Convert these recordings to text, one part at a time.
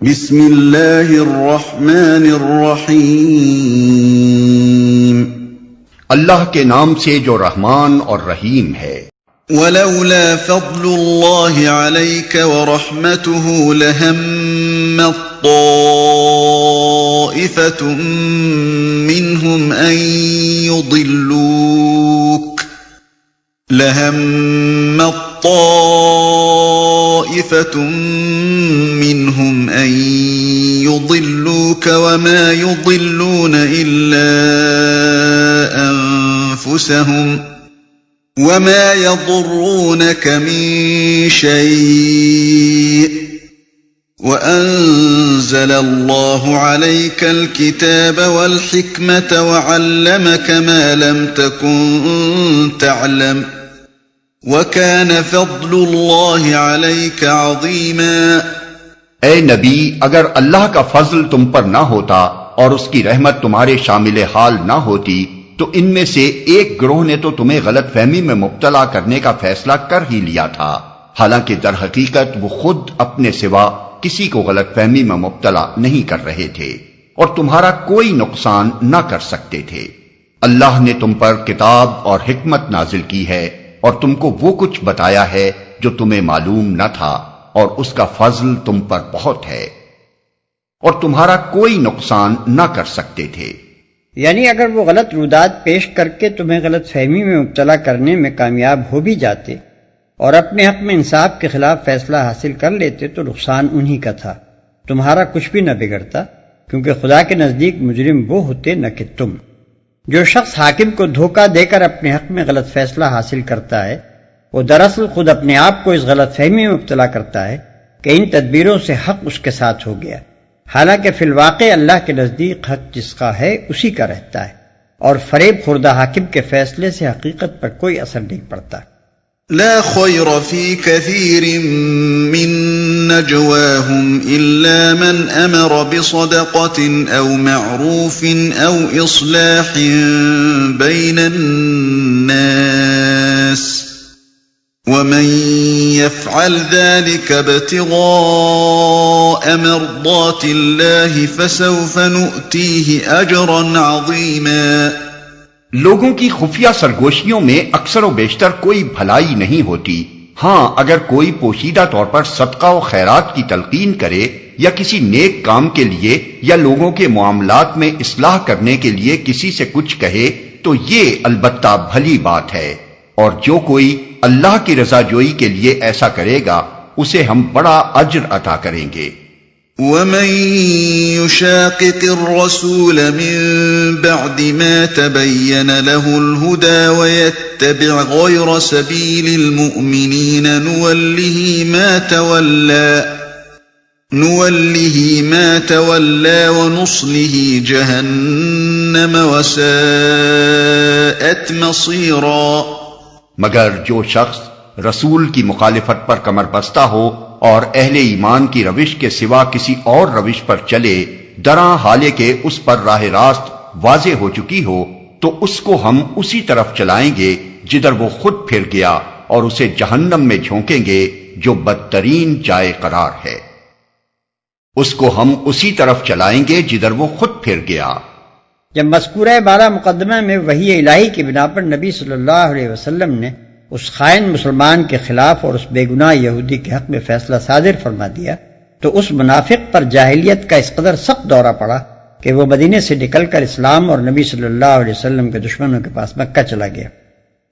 بسم اللہ الرحمن الرحیم، اللہ کے نام سے جو رحمان اور رحیم ہے۔ ولولا فضل اللہ علیک ورحمتہ لہمت طائفۃ منہم ان يضلوك وما يضلون إلا أنفسهم وما يضرونك من شيء وأنزل الله عليك الكتاب والحكمة وعلمك ما لم تكن تعلم وَكَانَ فَضْلُ اللَّهِ عَلَيْكَ عَظِيمًا۔ اے نبی، اگر اللہ کا فضل تم پر نہ ہوتا اور اس کی رحمت تمہارے شامل حال نہ ہوتی تو ان میں سے ایک گروہ نے تو تمہیں غلط فہمی میں مبتلا کرنے کا فیصلہ کر ہی لیا تھا، حالانکہ در حقیقت وہ خود اپنے سوا کسی کو غلط فہمی میں مبتلا نہیں کر رہے تھے اور تمہارا کوئی نقصان نہ کر سکتے تھے۔ اللہ نے تم پر کتاب اور حکمت نازل کی ہے اور تم کو وہ کچھ بتایا ہے جو تمہیں معلوم نہ تھا، اور اس کا فضل تم پر بہت ہے اور تمہارا کوئی نقصان نہ کر سکتے تھے۔ یعنی اگر وہ غلط رودات پیش کر کے تمہیں غلط فہمی میں مبتلا کرنے میں کامیاب ہو بھی جاتے اور اپنے حق میں انصاف کے خلاف فیصلہ حاصل کر لیتے تو نقصان انہی کا تھا، تمہارا کچھ بھی نہ بگڑتا، کیونکہ خدا کے نزدیک مجرم وہ ہوتے نہ کہ تم۔ جو شخص حاکم کو دھوکہ دے کر اپنے حق میں غلط فیصلہ حاصل کرتا ہے، وہ دراصل خود اپنے آپ کو اس غلط فہمی میں مبتلا کرتا ہے کہ ان تدبیروں سے حق اس کے ساتھ ہو گیا، حالانکہ فی الواقع اللہ کے نزدیک حق جس کا ہے اسی کا رہتا ہے، اور فریب خوردہ حاکم کے فیصلے سے حقیقت پر کوئی اثر نہیں پڑتا۔ لا خیر فی کثیر من نجواہم الا من امر بصدقۃ او معروف او اصلاح بین الناس ومن يفعل ذلك ابتغاء مرضات الله فسوف نؤتيه اجرا عظيما۔ لوگوں کی خفیہ سرگوشیوں میں اکثر و بیشتر کوئی بھلائی نہیں ہوتی، ہاں اگر کوئی پوشیدہ طور پر صدقہ و خیرات کی تلقین کرے یا کسی نیک کام کے لیے یا لوگوں کے معاملات میں اصلاح کرنے کے لیے کسی سے کچھ کہے تو یہ البتہ بھلی بات ہے، اور جو کوئی اللہ کی رضا جوئی کے لیے ایسا کرے گا اسے ہم بڑا اجر عطا کریں گے۔ وَمَن يُشَاقِقِ الرَّسُولَ مِن بَعْدِ مَا تَبَيَّنَ لَهُ الْهُدَى وَيَتَّبِعْ غَيْرَ سَبِيلِ الْمُؤْمِنِينَ نُوَلِّهِ مَا تَوَلَّى وَنُصْلِهِ جَهَنَّمَ وَسَاءَتْ مَصِيرًا۔ مگر جو شخص رسول کی مخالفت پر کمر بستہ ہو اور اہل ایمان کی روش کے سوا کسی اور روش پر چلے، دراں حالے کے اس پر راہ راست واضح ہو چکی ہو، تو اس کو ہم اسی طرف چلائیں گے جدھر وہ خود پھر گیا، اور اسے جہنم میں جھونکیں گے جو بدترین جائے قرار ہے۔ اس کو ہم اسی طرف چلائیں گے جدھر وہ خود پھر گیا۔ جب مذکورہ بارہ مقدمہ میں وحی الہی کی بنا پر نبی صلی اللہ علیہ وسلم نے اس خائن مسلمان کے خلاف اور اس بے گناہ یہودی کے حق میں فیصلہ صادر فرما دیا تو اس منافق پر جاہلیت کا اس قدر سخت دورہ پڑا کہ وہ مدینے سے نکل کر اسلام اور نبی صلی اللہ علیہ وسلم کے دشمنوں کے پاس مکہ چلا گیا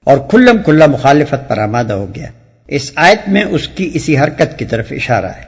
اور کھلم کھلا مخالفت پر آمادہ ہو گیا۔ اس آیت میں اس کی اسی حرکت کی طرف اشارہ ہے۔